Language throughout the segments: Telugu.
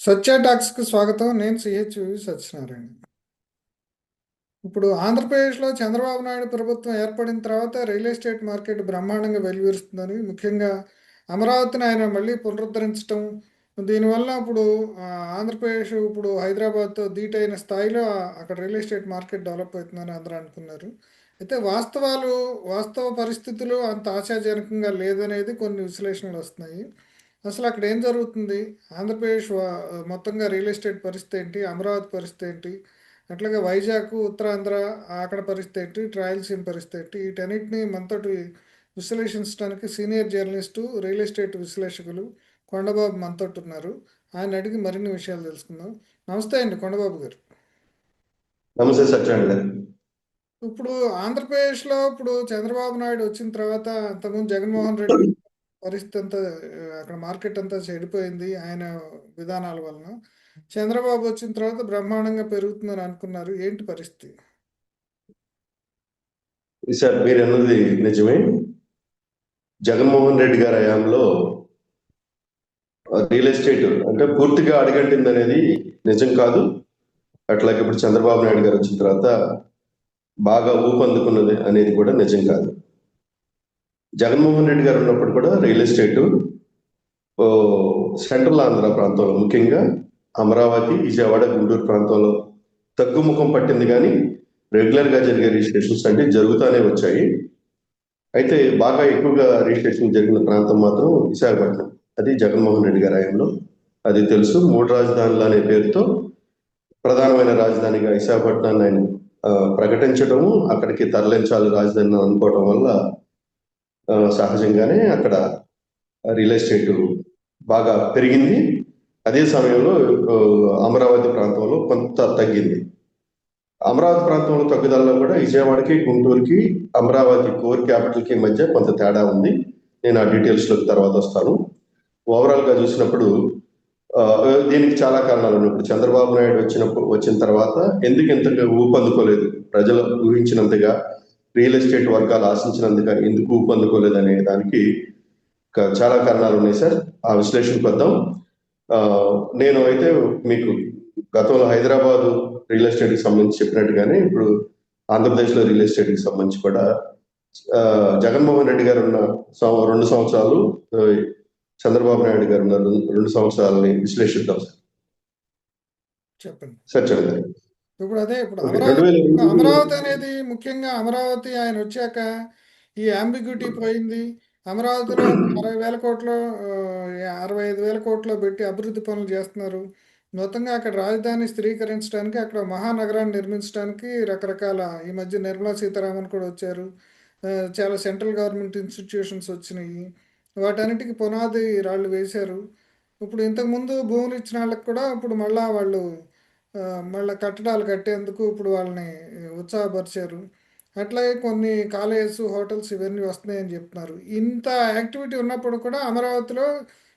సత్య టాక్స్కి స్వాగతం. నేను సత్యనారాయణ. ఇప్పుడు ఆంధ్రప్రదేశ్లో చంద్రబాబు నాయుడు ప్రభుత్వం ఏర్పడిన తర్వాత రియల్ ఎస్టేట్ మార్కెట్ బ్రహ్మాండంగా వెలువరుస్తుందని, ముఖ్యంగా అమరావతిని ఆయన మళ్ళీ పునరుద్ధరించడం, దీనివల్ల ఇప్పుడు ఆంధ్రప్రదేశ్ ఇప్పుడు హైదరాబాద్తో ధీటైన స్థాయిలో అక్కడ రియల్ ఎస్టేట్ మార్కెట్ డెవలప్ అవుతుందని అందరూ అనుకున్నారు. అయితే వాస్తవ పరిస్థితులు అంత ఆశాజనకంగా లేదనేది కొన్ని విశ్లేషణలు వస్తున్నాయి. అసలు అక్కడ ఏం జరుగుతుంది? ఆంధ్రప్రదేశ్ మొత్తంగా రియల్ ఎస్టేట్ పరిస్థితి ఏంటి? అమరావతి పరిస్థితి ఏంటి? అట్లాగే వైజాగ్, ఉత్తరాంధ్ర అక్కడ పరిస్థితి ఏంటి? రాయలసీమ పరిస్థితి ఏంటి? వీటన్నిటిని మనతోటి విశ్లేషించడానికి సీనియర్ జర్నలిస్టు, రియల్ ఎస్టేట్ విశ్లేషకులు కొండబాబు మనతోటి ఉన్నారు. ఆయన అడిగి మరిన్ని విషయాలు తెలుసుకుందాం. నమస్తే అండి కొండబాబు గారు. నమస్తే సత్యనారాయణ గారు. ఇప్పుడు ఆంధ్రప్రదేశ్లో ఇప్పుడు చంద్రబాబు నాయుడు వచ్చిన తర్వాత, అంతకుముందు జగన్మోహన్ రెడ్డి పరిస్థితి అంతా అక్కడ మార్కెట్ అంతా చెడిపోయింది ఆయన విధానాల వలన. చంద్రబాబు వచ్చిన తర్వాత బ్రహ్మాండంగా పెరుగుతుందని అనుకున్నారు. ఏంటి పరిస్థితి? సార్ మీరు అన్నది నిజమే. జగన్మోహన్ రెడ్డి గారి హయాంలో రియల్ ఎస్టేట్ అంటే పూర్తిగా అడగంటింది అనేది నిజం కాదు. అట్లాగే ఇప్పుడు చంద్రబాబు నాయుడు గారు వచ్చిన తర్వాత బాగా ఊపందుకున్నది అనేది కూడా నిజం కాదు. జగన్మోహన్ రెడ్డి గారు ఉన్నప్పుడు కూడా రియల్ ఎస్టేట్ సెంట్రల్ ఆంధ్ర ప్రాంతంలో, ముఖ్యంగా అమరావతి, విజయవాడ, గుంటూరు ప్రాంతంలో తగ్గుముఖం పట్టింది, కానీ రెగ్యులర్గా జరిగే రిజిస్ట్రేషన్స్ అంటే జరుగుతూనే వచ్చాయి. అయితే బాగా ఎక్కువగా రిజిస్ట్రేషన్ జరిగిన ప్రాంతం మాత్రం విశాఖపట్నం. అది జగన్మోహన్ రెడ్డి గారి హయాంలో. అది తెలుసు. 3 రాజధానులు అనే పేరుతో ప్రధానమైన రాజధానిగా విశాఖపట్నాన్ని ఆయన ప్రకటించడము, అక్కడికి తరలించాలి రాజధాని అనుకోవడం వల్ల సహజంగానే అక్కడ రియల్ ఎస్టేట్ బాగా పెరిగింది. అదే సమయంలో అమరావతి ప్రాంతంలో కొంత తగ్గింది. అమరావతి ప్రాంతంలో తగ్గుదలలో కూడా విజయవాడకి, గుంటూరుకి, అమరావతి కోర్ క్యాపిటల్కి మధ్య కొంత తేడా ఉంది. నేను ఆ డీటెయిల్స్లోకి తర్వాత వస్తాను. ఓవరాల్గా చూసినప్పుడు దీనికి చాలా కారణాలు ఉన్నాయి. ఇప్పుడు చంద్రబాబు నాయుడు వచ్చిన తర్వాత ఎందుకు ఇంతగా ఊపందుకోలేదు, ప్రజలు ఊహించినంతగా, రియల్ ఎస్టేట్ వర్గాలు ఆశించినంతగా ఎందుకు ఊపందుకోలేదు అనే దానికి చాలా కారణాలు ఉన్నాయి సార్. ఆ విశ్లేషణకు వద్దాం. నేను అయితే మీకు గతంలో హైదరాబాదు రియల్ ఎస్టేట్కి సంబంధించి చెప్పినట్టుగానే ఇప్పుడు ఆంధ్రప్రదేశ్లో రియల్ ఎస్టేట్కి సంబంధించి కూడా జగన్మోహన్ రెడ్డి గారు ఉన్న 2 సంవత్సరాలు, చంద్రబాబు నాయుడు గారు ఉన్న 2 సంవత్సరాలని విశ్లేషిద్దాం. చెప్పండి. సత్యం. ఇప్పుడు అమరావతి అనేది, ముఖ్యంగా అమరావతి ఆయన వచ్చాక ఈ అంబిగ్యూటీ పోయింది. అమరావతిలో 60,000 కోట్లు 65,000 కోట్లు పెట్టి అభివృద్ధి పనులు చేస్తున్నారు. మొత్తంగా అక్కడ రాజధాని స్థిరీకరించడానికి, అక్కడ మహానగరాన్ని నిర్మించడానికి రకరకాల, ఈ మధ్య నిర్మలా సీతారామన్ కూడా వచ్చారు. చాలా సెంట్రల్ గవర్నమెంట్ ఇన్స్టిట్యూషన్స్ వచ్చినాయి. వాటన్నిటికీ పునాది రాళ్ళు వేశారు. ఇప్పుడు ఇంతకుముందు భూములు ఇచ్చిన వాళ్ళకి కూడా ఇప్పుడు మళ్ళీ కట్టడాలు కట్టేందుకు ఇప్పుడు వాళ్ళని ఉత్సాహపరిచారు. అట్లాగే కొన్ని కాలేజెస్, హోటల్స్ ఇవన్నీ వస్తున్నాయని చెప్తున్నారు. ఇంత యాక్టివిటీ ఉన్నప్పుడు కూడా అమరావతిలో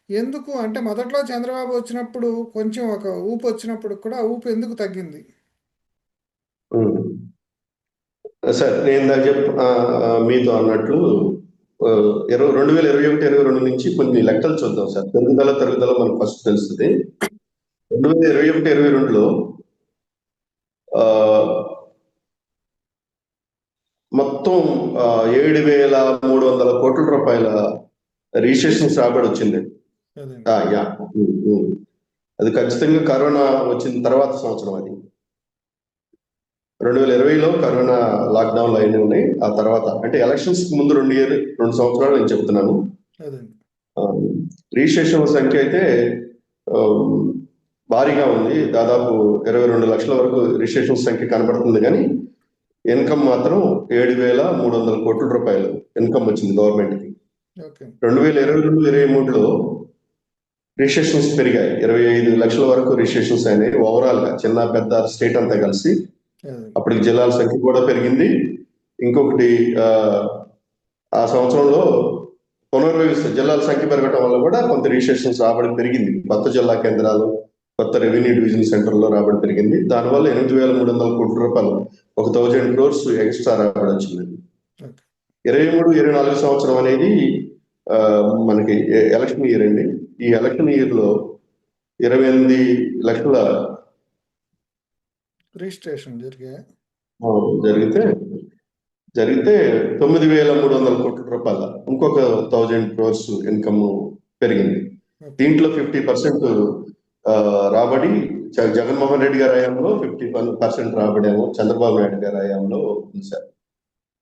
ఎందుకు, అంటే మొదట్లో చంద్రబాబు వచ్చినప్పుడు కొంచెం ఒక ఊపు వచ్చినప్పుడు కూడా ఆ ఊపు ఎందుకు తగ్గింది? సార్ నేను మీతో అన్నట్లు 2021-22 నుంచి కొన్ని లెక్కలు చూద్దాం సార్. తరుగుదల మనకు ఫస్ట్ తెలుస్తుంది. 2021-22లో మొత్తం 7,300 కోట్ల రూపాయల రిజిస్ట్రేషన్స్ రాబడి వచ్చింది. అది ఖచ్చితంగా కరోనా వచ్చిన తర్వాత సంవత్సరం. అది 2020లో కరోనా లాక్డౌన్లు అయినా ఉన్నాయి. ఆ తర్వాత అంటే ఎలక్షన్స్ ముందు 2 సంవత్సరాలు నేను చెప్తున్నాను. రిజిస్ట్రేషన్ సంఖ్య అయితే భారీగా ఉంది. దాదాపు 22 లక్షల వరకు రిజిస్ట్రేషన్ సంఖ్య కనబడుతుంది, కానీ ఇన్కమ్ మాత్రం 7,300 కోట్ల రూపాయలు ఇన్కమ్ వచ్చింది గవర్నమెంట్కి. 2022-23లో రిజిస్ట్రేషన్స్ పెరిగాయి. 25 లక్షల వరకు రిజిస్ట్రేషన్స్ అయినాయి ఓవరాల్ గా, చిన్న పెద్ద స్టేట్ అంతా కలిసి. అప్పటికి జిల్లాల సంఖ్య కూడా పెరిగింది. ఇంకొకటి, ఆ సంవత్సరంలో పునర్వ్యవస్థ, జిల్లాల సంఖ్య పెరగడం వల్ల కూడా కొంత రిజిస్ట్రేషన్స్ రాబడి పెరిగింది. కొత్త జిల్లా కేంద్రాలు, కొత్త రెవెన్యూ డివిజన్ సెంటర్లో రాబడి పెరిగింది. దానివల్ల 8,300 కోట్ల రూపాయలు, 1,000 crores ఎక్స్ట్రా రాబడి వచ్చింది. 23-24 సంవత్సరం అనేది మనకి ఎలక్షన్ ఇయర్ అండి. ఈ ఎలక్షన్ ఇయర్ లో 28 లక్షల రిజిస్ట్రేషన్ జరిగాయి. జరిగితే జరిగితే 9,300 కోట్ల రూపాయల ఇంకొక 1000 crores ఇన్కమ్ పెరిగింది. దీంట్లో 50% రాబడి జగన్మోహన్ రెడ్డి గారి హయాంలో, 50% రాబడి ఏమో చంద్రబాబు నాయుడు గారి హయాంలో ఉంది సార్.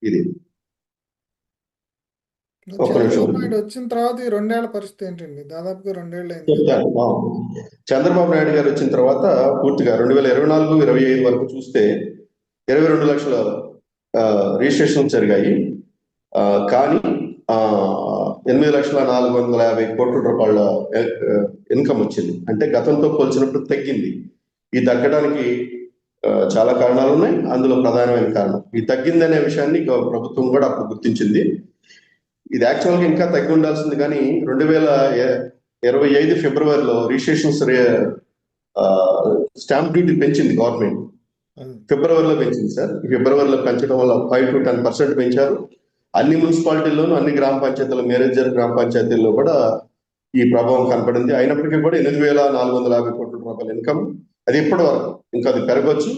ఇది ఒక్క నిమిషం. చంద్రబాబు నాయుడు వచ్చిన తర్వాత ఈ 2 ఏళ్ల పరిస్థితి ఏంటండి? దాదాపుగా 2 ఏళ్ళు అయింది. చెప్తాను. చంద్రబాబు నాయుడు గారు వచ్చిన తర్వాత పూర్తిగా 2024-25 వరకు చూస్తే 22 లక్షల రిజిస్ట్రేషన్ జరిగాయి. కానీ 8,450,000 రూపాయల ఇన్కమ్ వచ్చింది. అంటే గతంతో పోల్చినప్పుడు తగ్గింది. ఈ తగ్గడానికి చాలా కారణాలు ఉన్నాయి. అందులో ప్రధానమైన కారణం ఈ తగ్గిందనే విషయాన్ని ప్రభుత్వం కూడా అప్పుడు గుర్తించింది. ఇది యాక్చువల్గా ఇంకా తగ్గి ఉండాల్సింది, కానీ 2025 ఫిబ్రవరిలో రిజిస్ట్రేషన్స్ స్టాంప్ డ్యూటీ పెంచింది గవర్నమెంట్. ఫిబ్రవరిలో పెంచింది సార్. ఫిబ్రవరిలో పెంచడం వల్ల 5 to 10% పెంచారు. అన్ని మున్సిపాలిటీల్లోనూ, అన్ని గ్రామ పంచాయతీల మేనేజర్ గ్రామ పంచాయతీల్లో కూడా ఈ ప్రభావం కనపడింది. అయినప్పటికీ కూడా 8,450 కోట్ల రూపాయల ఇన్కమ్ అది ఇప్పటి వరకు ఇంకా అది పెరగవచ్చు.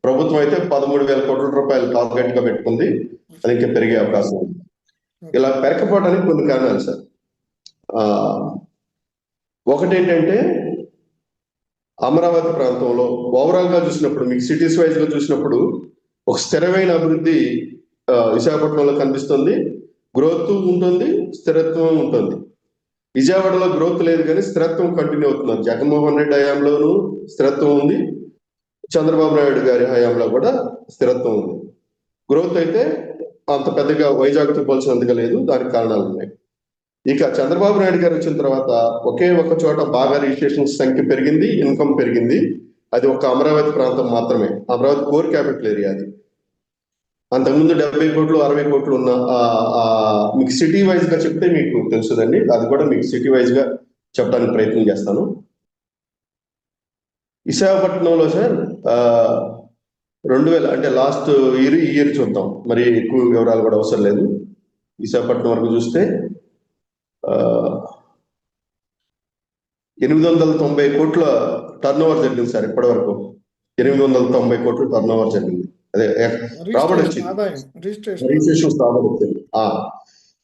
ప్రభుత్వం అయితే 13,000 కోట్ల రూపాయలు టార్గెట్ గా పెట్టుకుంది. అది ఇంకా పెరిగే అవకాశం ఉంది. ఇలా పెరగకపోవడానికి కొన్ని కారణాలు సార్. ఒకటి ఏంటంటే అమరావతి ప్రాంతంలో ఓవరాల్ గా చూసినప్పుడు, మీకు సిటీస్ వైజ్ గా చూసినప్పుడు ఒక స్థిరమైన అభివృద్ధి విశాఖపట్నంలో కనిపిస్తుంది. గ్రోత్ ఉంటుంది, స్థిరత్వం ఉంటుంది. విజయవాడలో గ్రోత్ లేదు, కానీ స్థిరత్వం కంటిన్యూ అవుతున్నారు. జగన్మోహన్ రెడ్డి హయాంలోనూ స్థిరత్వం ఉంది, చంద్రబాబు నాయుడు గారి హయాంలో కూడా స్థిరత్వం ఉంది. గ్రోత్ అయితే అంత పెద్దగా వైజాగ్తో పోల్చినంతగా లేదు. దానికి కారణాలు ఉన్నాయి. ఇక చంద్రబాబు నాయుడు గారు వచ్చిన తర్వాత ఒకే ఒక చోట బాగా రిజిస్ట్రేషన్ సంఖ్య పెరిగింది, ఇన్కమ్ పెరిగింది. అది ఒక అమరావతి ప్రాంతం మాత్రమే. అమరావతి కోర్ క్యాపిటల్ ఏరియా అది. అంతకుముందు 70 కోట్లు 60 కోట్లు ఉన్న మీకు సిటీ వైజ్ గా చెప్తే మీకు తెలుసుదండి. అది కూడా మీకు సిటీ వైజ్ గా చెప్పడానికి ప్రయత్నం చేస్తాను. విశాఖపట్నంలో సార్ 2000 అంటే లాస్ట్ ఇయర్ చూద్దాం, మరి ఎక్కువ వివరాలు కూడా అవసరం లేదు. విశాఖపట్నం వరకు చూస్తే 890 కోట్ల టర్న్ ఓవర్ జరిగింది సార్. ఇప్పటి వరకు 890 కోట్ల టర్న్ ఓవర్ జరిగింది. అదే రాబడి వచ్చింది, రిజిస్ట్రేషన్ రాబడి వచ్చింది.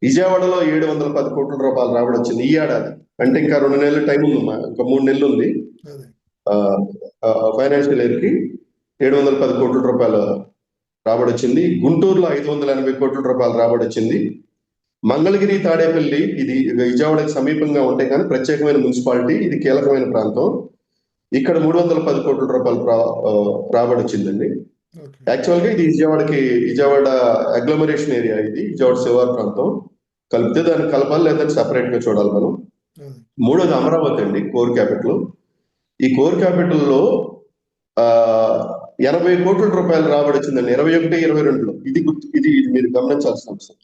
విజయవాడలో 710 కోట్ల రూపాయలు రాబడి వచ్చింది ఈ ఏడాది. అంటే ఇంకా 2 నెలల టైం ఉంది, ఇంకా 3 నెలలు ఉంది ఫైనాన్షియల్ ఇయర్ కి. 710 కోట్ల రూపాయల రాబడి వచ్చింది. గుంటూరులో 580 కోట్ల రూపాయల రాబడి వచ్చింది. మంగళగిరి, తాడేపల్లి ఇది విజయవాడకి సమీపంగా ఉంటే కానీ ప్రత్యేకమైన మున్సిపాలిటీ, ఇది కీలకమైన ప్రాంతం. ఇక్కడ 310 కోట్ల రూపాయలు రాబడి వచ్చిందండి. యాక్చువల్ గా ఇది విజయవాడ అగ్లోమరేషన్ ఏరియా. ఇది విజయవాడ శివారు ప్రాంతం. కలిపితే దాన్ని కలపాలి, లేదంటే సపరేట్ గా చూడాలి మనం. మూడోది అమరావతి అండి, కోర్ క్యాపిటల్. ఈ కోర్ క్యాపిటల్లో 80 కోట్ల రూపాయలు రాబడి వచ్చిందండి 21-22లో. ఇది మీరు గమనించాల్సిన అంశం.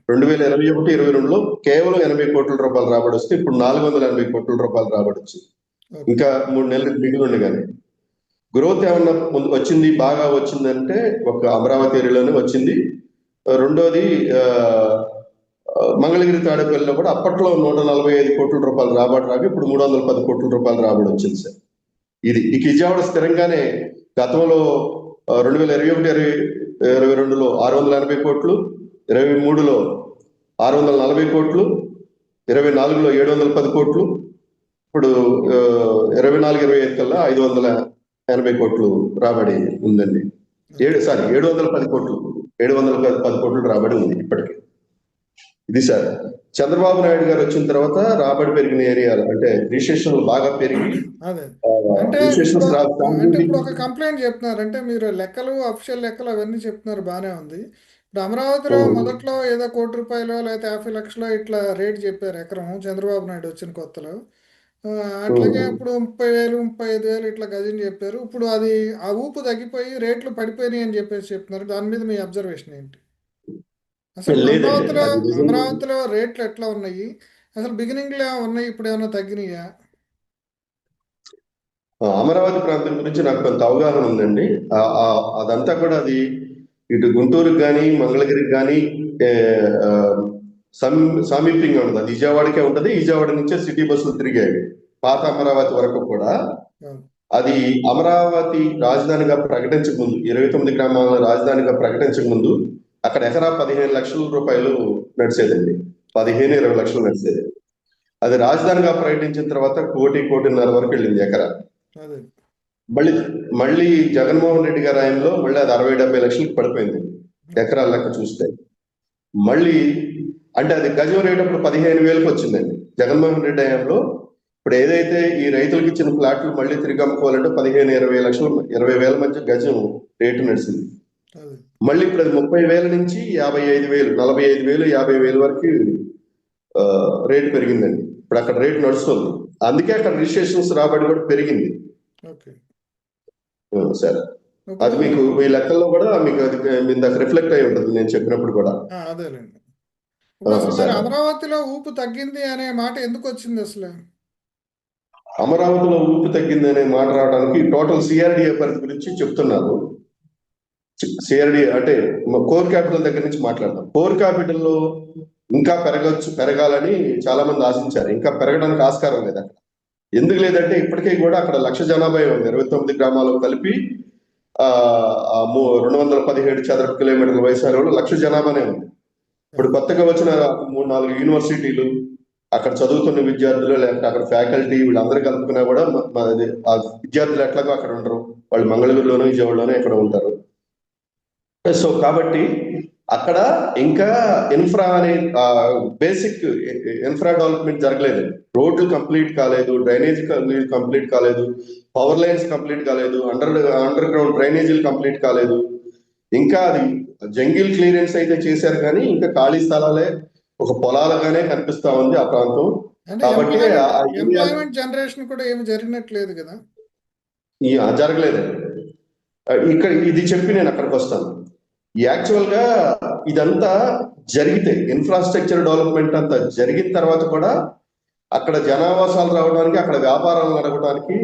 2021-22లో కేవలం 80 కోట్ల రూపాయలు రాబడి వస్తే ఇప్పుడు 480 కోట్ల రూపాయలు రాబడి వచ్చింది. ఇంకా 3 నెలలు మిగిలి కానీ గ్రోత్ ఏమన్నా వచ్చింది, బాగా వచ్చిందంటే ఒక అమరావతి ఏరియాలోనే వచ్చింది. రెండోది మంగళగిరి, తాడేపల్లిలో కూడా అప్పట్లో 145 కోట్ల రూపాయలు రాబడి రాగా ఇప్పుడు 310 కోట్ల రూపాయలు రాబడి వచ్చింది సార్. ఇది ఇక విజయవాడ స్థిరంగానే గతంలో 2021-22లో 680 కోట్లు, 23లో 640 కోట్లు, 24లో 710 కోట్లు, ఇప్పుడు 24-25 కల్లా 580 కోట్లు రాబడి ఉందండి. 710 కోట్లు 710 కోట్లు రాబడి ఉంది ఇప్పటికి. ఇది సార్ చంద్రబాబు నాయుడు గారు వచ్చిన తర్వాత రాబడి పెరిగిన ఏరియాలు అంటే రిజిస్ట్రేషన్ బాగా పెరిగి అంటే ఇప్పుడు ఒక కంప్లైంట్ చెప్తున్నారు. అంటే మీరు లెక్కలు, అఫిషియల్ లెక్కలు అవన్నీ చెప్తున్నారు, బాగానే ఉంది. ఇప్పుడు అమరావతిలో మొదట్లో ఏదో ₹1 కోటి లేకపోతే 50 లక్షలు ఇట్లా రేట్ చెప్పారు ఎకరం, చంద్రబాబు నాయుడు వచ్చిన కొత్తలో. అట్లాగే ఇప్పుడు 30,000 35,000 ఇట్లా గజని చెప్పారు. ఇప్పుడు అది ఆ ఊపు తగ్గిపోయి రేట్లు పడిపోయినాయి అని చెప్పేసి చెప్తున్నారు. దాని మీద మీ అబ్జర్వేషన్ ఏంటి? అసలు అమరావతిలో రేట్లు ఎట్లా ఉన్నాయి? అసలు బిగినింగ్ లో ఉన్నాయి, ఇప్పుడు ఏమైనా తగ్గినాయా? అమరావతి ప్రాంతం గురించి నాకు కొంత అవగాహన ఉందండి. అదంతా కూడా అది ఇటు గుంటూరుకి కానీ మంగళగిరికి కానీ సామీప్యంగా ఉంటుంది. అది విజయవాడకే ఉంటుంది. విజయవాడ నుంచే సిటీ బస్సులు తిరిగాయి పాత అమరావతి వరకు కూడా అవును. అది అమరావతి రాజధానిగా ప్రకటించక ముందు 29 గ్రామాలను రాజధానిగా ప్రకటించక ముందు అక్కడ ఎకరా 15 లక్షల రూపాయలు నడిచేదండి. 15-20 లక్షలు నడిచేది. అది రాజధానిగా ప్రకటించిన తర్వాత 1-1.5 కోటి వరకు వెళ్ళింది ఎకరా. అదే మళ్ళీ మళ్ళీ జగన్మోహన్ రెడ్డి గారి ఆయనలో మళ్ళీ అది 60-70 లక్షలకు పడిపోయింది ఎకరాల లెక్క చూస్తే. మళ్ళీ అంటే అది గజం రేటు అప్పుడు 15,000కి వచ్చిందండి జగన్మోహన్ రెడ్డి హయాంలో. ఇప్పుడు ఏదైతే ఈ రైతులకు ఇచ్చిన ఫ్లాట్లు మళ్ళీ తిరిగి అమ్ముకోవాలంటే 15-20 లక్షలు, 20,000 మధ్య గజం రేటు నడిచింది. అదే మళ్ళీ ఇప్పుడు అది 30,000 నుంచి 55,000, 45,000, 50,000 వరకు రేటు పెరిగిందండి. ఇప్పుడు అక్కడ రేటు నడుస్తుంది. అందుకే అక్కడ రిజిస్ట్రేషన్స్ రాబడి కూడా పెరిగింది. ఓకే. సరే, అది ఇప్పుడు మీకు ఈ లెక్కల్లో కూడా మీకు అది ఇందాక రిఫ్లెక్ట్ అయి ఉంటుంది నేను చెప్పినప్పుడు కూడా. అదేలేండి. ఇప్పుడు అసలు మరి సరే, అమరావతిలో ఊపు తగ్గింది అనే మాట ఎందుకు వచ్చింది అసలు? అమరావతిలో ఊపు తగ్గింది అనే మాట రావడానికి టోటల్ సిఆర్డిఏ పరిధి గురించి చెప్తున్నారు. సిఆర్డి అంటే కోర్ క్యాపిటల్ దగ్గర నుంచి మాట్లాడతాం. కోర్ క్యాపిటల్లో ఇంకా పెరగాలని చాలా మంది ఆశించారు. ఇంకా పెరగడానికి ఆస్కారం లేదు అక్కడ. ఎందుకు లేదంటే ఇప్పటికీ కూడా అక్కడ 1,00,000 జనాభా ఉంది. 29 గ్రామాలు కలిపి 217 చదరపు కిలోమీటర్ల వయసు 1,00,000 జనాభానే ఉంది. ఇప్పుడు కొత్తగా వచ్చిన 3-4 యూనివర్సిటీలు, అక్కడ చదువుతున్న విద్యార్థులు, లేకపోతే అక్కడ ఫ్యాకల్టీ, వీళ్ళందరూ కలుపుకున్నా కూడా ఆ విద్యార్థులు ఎట్లాగో అక్కడ ఉండరు. వాళ్ళు మంగళగిరిలోనూ విజయవాడలోనూ ఎక్కడ ఉంటారు. సో కాబట్టి అక్కడ ఇంకా ఇన్ఫ్రా అనే బేసిక్ ఇన్ఫ్రా డెవలప్మెంట్ జరగలేదు. రోడ్లు కంప్లీట్ కాలేదు, డ్రైనేజ్ కంప్లీట్ కాలేదు, పవర్ లైన్స్ కంప్లీట్ కాలేదు, అండర్ గ్రౌండ్ డ్రైనేజీలు కంప్లీట్ కాలేదు. ఇంకా అది జంగిల్ క్లియరెన్స్ అయితే చేశారు కానీ ఇంకా ఖాళీ స్థలాలే ఒక పొలాలుగానే కనిపిస్తా ఉంది ఆ ప్రాంతం. అంటే కాబట్టి ఎంప్లాయ్మెంట్ జనరేషన్ కూడా ఏమి జరిగినట్లేదు కదా. జరగలేదండి. ఇక్కడ ఇది చెప్పి నేను అక్కడికి వస్తాను. యాక్చువల్ గా ఇదంతా జరిగితే, ఇన్ఫ్రాస్ట్రక్చర్ డెవలప్మెంట్ అంతా జరిగిన తర్వాత కూడా అక్కడ జనావాసాలు రావడానికి, అక్కడ వ్యాపారాలు నడవడానికి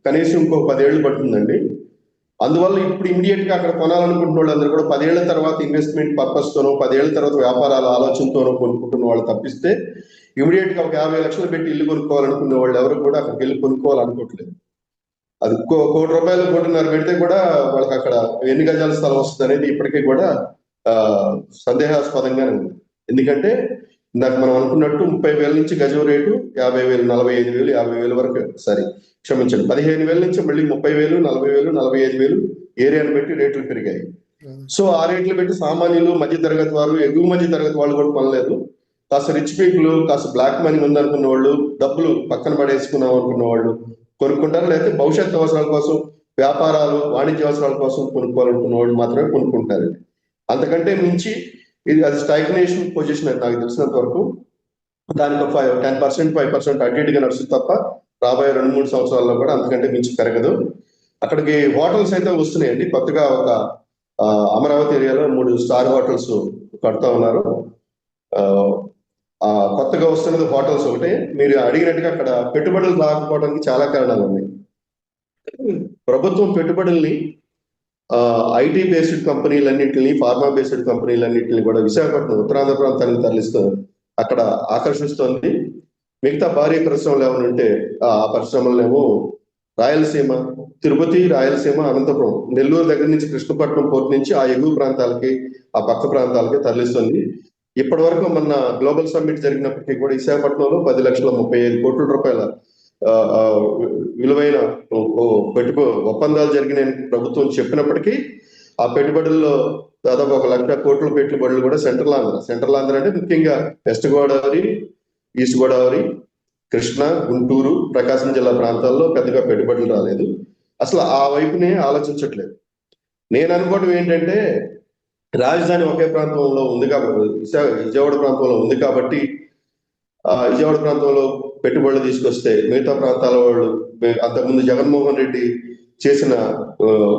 కనీసం ఇంకో 10 ఏళ్ళు పడుతుందండి. అందువల్ల ఇప్పుడు ఇమీడియట్ గా అక్కడ కొనాలనుకుంటున్న వాళ్ళందరూ కూడా 10 ఏళ్ల తర్వాత ఇన్వెస్ట్మెంట్ పర్పస్ తోనో, 10 ఏళ్ల తర్వాత వ్యాపారాల ఆలోచనతోనో కొనుక్కుంటున్న వాళ్ళు తప్పిస్తే ఇమీడియట్ గా ఒక 50 లక్షలు పెట్టి ఇల్లు కొనుక్కోవాలనుకునే వాళ్ళు ఎవరు కూడా అక్కడికి వెళ్ళి కొనుక్కోవాలనుకోవట్లేదు. అది 1,00,00,000 రూపాయలు, 1,50,000 పెడితే కూడా వాళ్ళకి అక్కడ ఎన్ని గజాల స్థలం వస్తుంది అనేది ఇప్పటికీ కూడా సందేహాస్పదంగానే ఉంది. ఎందుకంటే ఇందాక మనం అనుకున్నట్టు 30,000 నుంచి గజం రేటు 50,000, 45,000, 50,000 వరకు, సారీ క్షమించండి, 15,000 నుంచి మళ్ళీ 30,000, 40,000, 45,000 ఏరియాను బట్టి రేట్లు పెరిగాయి. సో ఆ రేట్లు పెట్టి సామాన్యులు, మధ్య తరగతి వారు, ఎగువ మధ్య తరగతి వాళ్ళు కూడా కొనలేదు. కాస్త రిచ్ పీపుల్, కాస్త బ్లాక్ మనీ ఉందనుకున్న వాళ్ళు, డబ్బులు పక్కన పడేసుకున్నాం అనుకున్న వాళ్ళు కొనుక్కుంటారు. లేకపోతే భవిష్యత్ అవసరాల కోసం, వ్యాపారాలు, వాణిజ్య అవసరాల కోసం కొనుక్కోవాలనుకున్న వాళ్ళు మాత్రమే కొనుక్కుంటారు. అంతకంటే మించి అది స్టాగ్నేషన్ పొజిషన్ అని నాకు తెలిసినంత వరకు. దానికి 10%, 5% అటు ఇటుగా నడుస్తుంది తప్ప రాబోయే 2-3 సంవత్సరాల్లో కూడా అంతకంటే మించి పెరగదు. అక్కడికి హోటల్స్ అయితే వస్తున్నాయండి. కొత్తగా ఒక అమరావతి ఏరియాలో 3 స్టార్ హోటల్స్ కడుతూ ఉన్నారు. కొత్తగా వస్తున్నది హోటల్స్ ఒకటే. మీరు అడిగినట్టుగా అక్కడ పెట్టుబడులు రాకపోవడానికి చాలా కారణాలు ఉన్నాయి. ప్రభుత్వం పెట్టుబడుల్ని ఐటీ బేస్డ్ కంపెనీలన్నింటినీ, ఫార్మా బేస్డ్ కంపెనీలన్నింటినీ కూడా విశాఖపట్నం, ఉత్తరాంధ్ర ప్రాంతానికి తరలిస్తూ అక్కడ ఆకర్షిస్తోంది. మిగతా భారీ పరిశ్రమలు ఏమైనా ఉంటే ఆ పరిశ్రమలనేమో రాయలసీమ, తిరుపతి, రాయలసీమ, అనంతపురం, నెల్లూరు దగ్గర నుంచి కృష్ణపట్నం పోర్ట్ నుంచి ఆ ఎగువ ప్రాంతాలకి, ఆ పక్క ప్రాంతాలకి తరలిస్తుంది. ఇప్పటి వరకు మన గ్లోబల్ సమ్మిట్ జరిగినప్పటికీ కూడా విశాఖపట్నంలో 10,35 కోట్ల రూపాయల విలువైన ఒప్పందాలు జరిగినాయని ప్రభుత్వం చెప్పినప్పటికీ ఆ పెట్టుబడుల్లో దాదాపు 1,00,000 కోట్ల పెట్టుబడులు కూడా సెంట్రల్ ఆంధ్ర అంటే ముఖ్యంగా వెస్ట్ గోదావరి, ఈస్ట్ గోదావరి, కృష్ణా, గుంటూరు, ప్రకాశం జిల్లా ప్రాంతాల్లో పెద్దగా పెట్టుబడులు రాలేదు. అసలు ఆ వైపునే ఆలోచించట్లేదు. నేను అనుకోవడం ఏంటంటే రాజధాని ఒకే ప్రాంతంలో ఉంది కాబట్టి, విజయవాడ ప్రాంతంలో ఉంది కాబట్టి విజయవాడ ప్రాంతంలో పెట్టుబడులు తీసుకొస్తే మిగతా ప్రాంతాల వాళ్ళు అంతకుముందు జగన్మోహన్ రెడ్డి చేసిన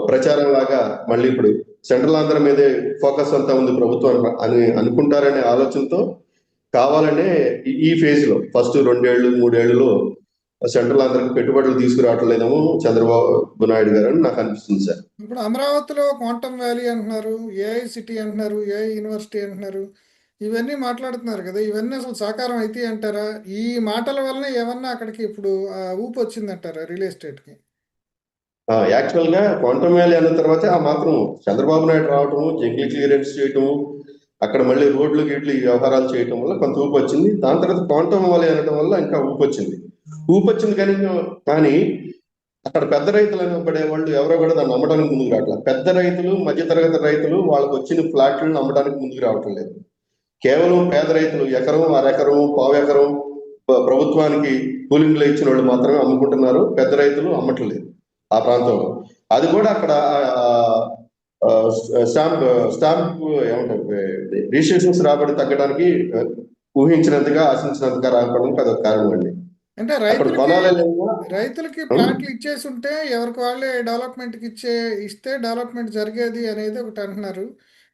ప్రచారం లాగా మళ్ళీ ఇప్పుడు సెంట్రల్ ఆంధ్ర మీదే ఫోకస్ అంతా ఉంది ప్రభుత్వం అని అనుకుంటారనే ఆలోచనతో కావాలనే ఈ ఫేజ్ లో ఫస్ట్ 2 ఏళ్ళు 3 ఏళ్ళలో సెంట్రల్ ఆంధ్రకి పెట్టుబడులు తీసుకురావట్లేదేమో చంద్రబాబు నాయుడు గారు అని నాకు అనిపిస్తుంది సార్. ఇప్పుడు అమరావతిలో క్వాంటమ్ వ్యాలీ అంటున్నారు, ఏఐ సిటీ అంటున్నారు, ఏఐ యూనివర్సిటీ అంటున్నారు. ఇవన్నీ మాట్లాడుతున్నారు కదా, ఇవన్నీ అసలు సాకారం అయితే అంటారా? ఈ మాటల వలన ఏమన్నా అక్కడికి ఇప్పుడు ఊపు వచ్చిందంటారా రియల్ ఎస్టేట్కి? యాక్చువల్ గా క్వాంటమ్ వ్యాలీ అన్న తర్వాత ఆ మాత్రం చంద్రబాబు నాయుడు రావటము, జంగిల్ క్లియరెన్స్ చేయటము, అక్కడ మళ్ళీ రోడ్లు గీట్లు ఈ వ్యవహారాలు చేయటం వల్ల కొంత ఊపు వచ్చింది. దాని తర్వాత క్వాంటమ్ వ్యాలీ అనడం వల్ల ఇంకా ఊపు వచ్చింది. ఊపు వచ్చింది కానీ అక్కడ పెద్ద రైతులు అనబడే వాళ్ళు ఎవరో కూడా దాన్ని అమ్మడానికి ముందుకు రావట్లేదు. పెద్ద రైతులు, మధ్యతరగతి రైతులు వాళ్ళకి వచ్చిన ఫ్లాట్లను అమ్మడానికి ముందుకు రావటం లేదు. కేవలం పేద రైతులు ఎకరం, అరెకరం, పావు ఎకరం ప్రభుత్వానికి కూలింగ్లు ఇచ్చిన వాళ్ళు మాత్రమే అమ్ముకుంటున్నారు. పెద్ద రైతులు అమ్మట్లేదు ఆ ప్రాంతంలో. అది కూడా అక్కడ ఆ, స్టాంప్ స్టాంప్ ఏమంటారు, రిజిస్ట్రేషన్స్ రాబడి తగ్గడానికి ఊహించినంతగా, ఆశించినంతగా రాకపోవడానికి అదొక కారణం అండి. అంటే అక్కడ రైతులకి కొనాలి లేదా? రైతులకి ప్లాట్లు ఇచ్చేసి ఉంటే ఎవరికి వాళ్ళే డెవలప్మెంట్కి ఇస్తే డెవలప్మెంట్ జరిగేది అనేది ఒకటి అంటున్నారు.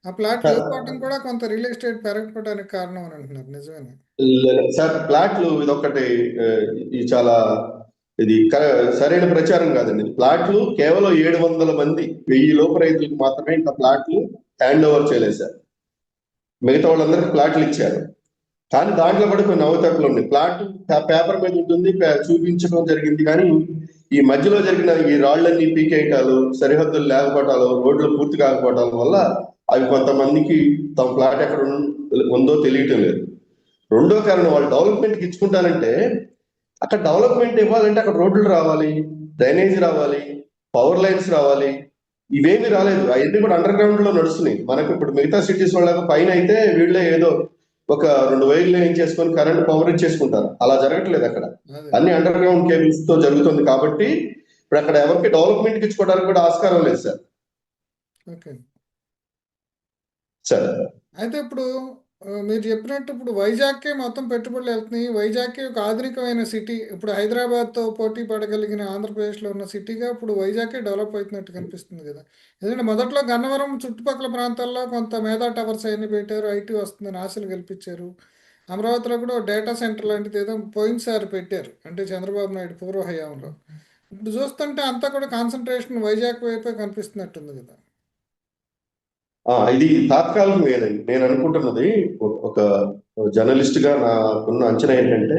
ఆ ప్లాట్లు ఇవ్వకపోవడం కూడా కొంత రియల్ ఎస్టేట్ పెరగకపోవడానికి కారణం అని అంటున్నారు. నిజమేనా? సార్, ప్లాట్లు ఇదొక్కటి ఆ, ఇది చాలా సరైన ప్రచారం కాదండి. ప్లాట్లు కేవలం 700 మంది, 1000 లోపు రైతులకు మాత్రమే ఇంకా ప్లాట్లు హ్యాండ్ ఓవర్ చేయలేదు సార్. మిగతా వాళ్ళందరికీ ప్లాట్లు ఇచ్చారు. కానీ దాంట్లో కూడా కొన్ని అవతకులు ఉన్నాయి. ప్లాట్ పేపర్ మీద ఉంటుంది, చూపించడం జరిగింది. కానీ ఈ మధ్యలో జరిగిన ఈ రాళ్లన్నీ పీకేయటాలు, సరిహద్దులు లేకపోవటాలు, రోడ్లు పూర్తి కాకపోవటాల వల్ల అవి కొంతమందికి తమ ప్లాట్ ఎక్కడ ఉందో తెలియటం లేదు. రెండో కారణం, వాళ్ళు డెవలప్మెంట్కి ఇచ్చుకుంటారంటే అక్కడ డెవలప్మెంట్ ఇవ్వాలంటే అక్కడ రోడ్లు రావాలి, డ్రైనేజ్ రావాలి, పవర్ లైన్స్ రావాలి. ఇవేమి రాలేదు. అవన్నీ కూడా అండర్ గ్రౌండ్ లో నడుస్తున్నాయి. మనకు ఇప్పుడు మిగతా సిటీస్ వాళ్ళకి పైన అయితే వీళ్ళే ఏదో ఒక 2 వైర్లు ఏం చేసుకొని కరెంట్ పవర్ ఇచ్చేసుకుంటారు. అలా జరగట్లేదు అక్కడ. అదే. అన్ని అండర్ గ్రౌండ్ కేబుల్స్ తో జరుగుతుంది కాబట్టి ఇప్పుడు అక్కడ ఎవరికి డెవలప్మెంట్ ఇచ్చుకోవడానికి కూడా ఆస్కారం లేదు సార్. ఓకే. సార్ అయితే ఇప్పుడు మీరు చెప్పినట్టు ఇప్పుడు వైజాగ్కే మొత్తం పెట్టుబడులు వెళ్తున్నాయి. వైజాగ్కి ఒక ఆధునికమైన సిటీ, ఇప్పుడు హైదరాబాద్తో పోటీ పడగలిగిన ఆంధ్రప్రదేశ్లో ఉన్న సిటీగా ఇప్పుడు వైజాగ్కే డెవలప్ అవుతున్నట్టు కనిపిస్తుంది కదా. ఎందుకంటే మొదట్లో గన్నవరం చుట్టుపక్కల ప్రాంతాల్లో కొంత మేధా టవర్స్ అవన్నీ పెట్టారు, ఐటీ వస్తుందని ఆశలు కల్పించారు. అమరావతిలో కూడా డేటా సెంటర్ లాంటిది ఏదో పోయినసారి పెట్టారు, అంటే చంద్రబాబు నాయుడు పూర్వ హయాంలో. ఇప్పుడు చూస్తుంటే అంతా కూడా కాన్సన్ట్రేషన్ వైజాగ్ వైపే కనిపిస్తున్నట్టుంది కదా. ఇది తాత్కాలికమేనండి. నేను అనుకుంటున్నది ఒక జర్నలిస్ట్ గా నాకున్న అంచనా ఏంటంటే,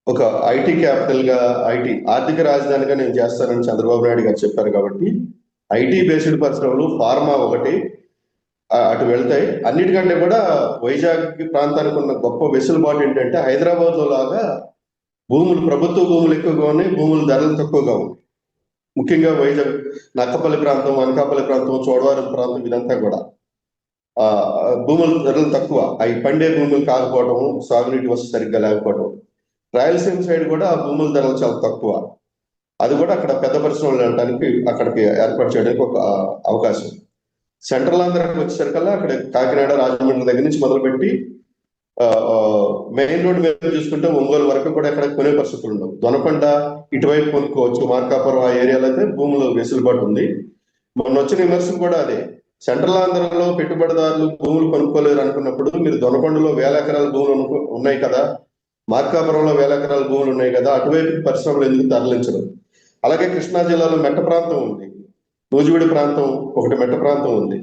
ఒక ఐటీ క్యాపిటల్ గా, ఐటీ ఆర్థిక రాజధానిగా నేను చేస్తానని చంద్రబాబు నాయుడు గారు చెప్పారు కాబట్టి ఐటీ బేస్డ్ పరిశ్రమలు, ఫార్మా ఒకటి అటు వెళ్తాయి. అన్నిటికంటే కూడా వైజాగ్ ప్రాంతానికి ఉన్న గొప్ప వెసులుబాటు ఏంటంటే హైదరాబాద్ లో లాగా భూములు, ప్రభుత్వ భూములు ఎక్కువగా ఉన్నాయి, భూముల ధరలు తక్కువగా ఉన్నాయి. ముఖ్యంగా వైజాగ్ నక్కపల్లి ప్రాంతం, అనకాపల్లి ప్రాంతం, చోడవరం ప్రాంతం ఇదంతా కూడా ఆ భూముల ధరలు తక్కువ. అవి పండే భూములు కాకపోవడం, సాగునీటి వసతి సరిగ్గా లేకపోవడం. రాయలసీమ సైడ్ కూడా ఆ భూముల ధరలు చాలా తక్కువ. అది కూడా అక్కడ పెద్ద పరిశ్రమలు వెళ్ళడానికి అక్కడికి ఏర్పాటు చేయడానికి ఒక అవకాశం. సెంట్రల్ ఆంధ్రాకి వచ్చేసరికల్లా అక్కడ కాకినాడ, రాజమండ్రి దగ్గర నుంచి మొదలుపెట్టి మెయిన్ రోడ్ మీద చూసుకుంటే ఒంగోలు వరకు కూడా ఎక్కడ కొనే పరిస్థితులు ఉండవు. దొనకొండ ఇటువైపు కొనుక్కోవచ్చు, మార్కాపురం ఆ ఏరియాలో అయితే భూములు వెసులుబాటు ఉంది. మొన్న వచ్చిన విమర్శలు కూడా అదే. సెంట్రల్ ఆంధ్రలో పెట్టుబడిదారులు భూములు కొనుక్కోలేరు అనుకున్నప్పుడు మీరు దొనకొండలో 1000 ఎకరాల భూములు ఉన్నాయి కదా, మార్కాపురంలో 1000 ఎకరాల భూములు ఉన్నాయి కదా, అటువైపు పరిశ్రమలు ఎందుకు తరలించరు? అలాగే కృష్ణా జిల్లాలో మెట్ట ప్రాంతం ఉంది, నూజివీడు ప్రాంతం ఒకటి మెట్ట ప్రాంతం ఉంది.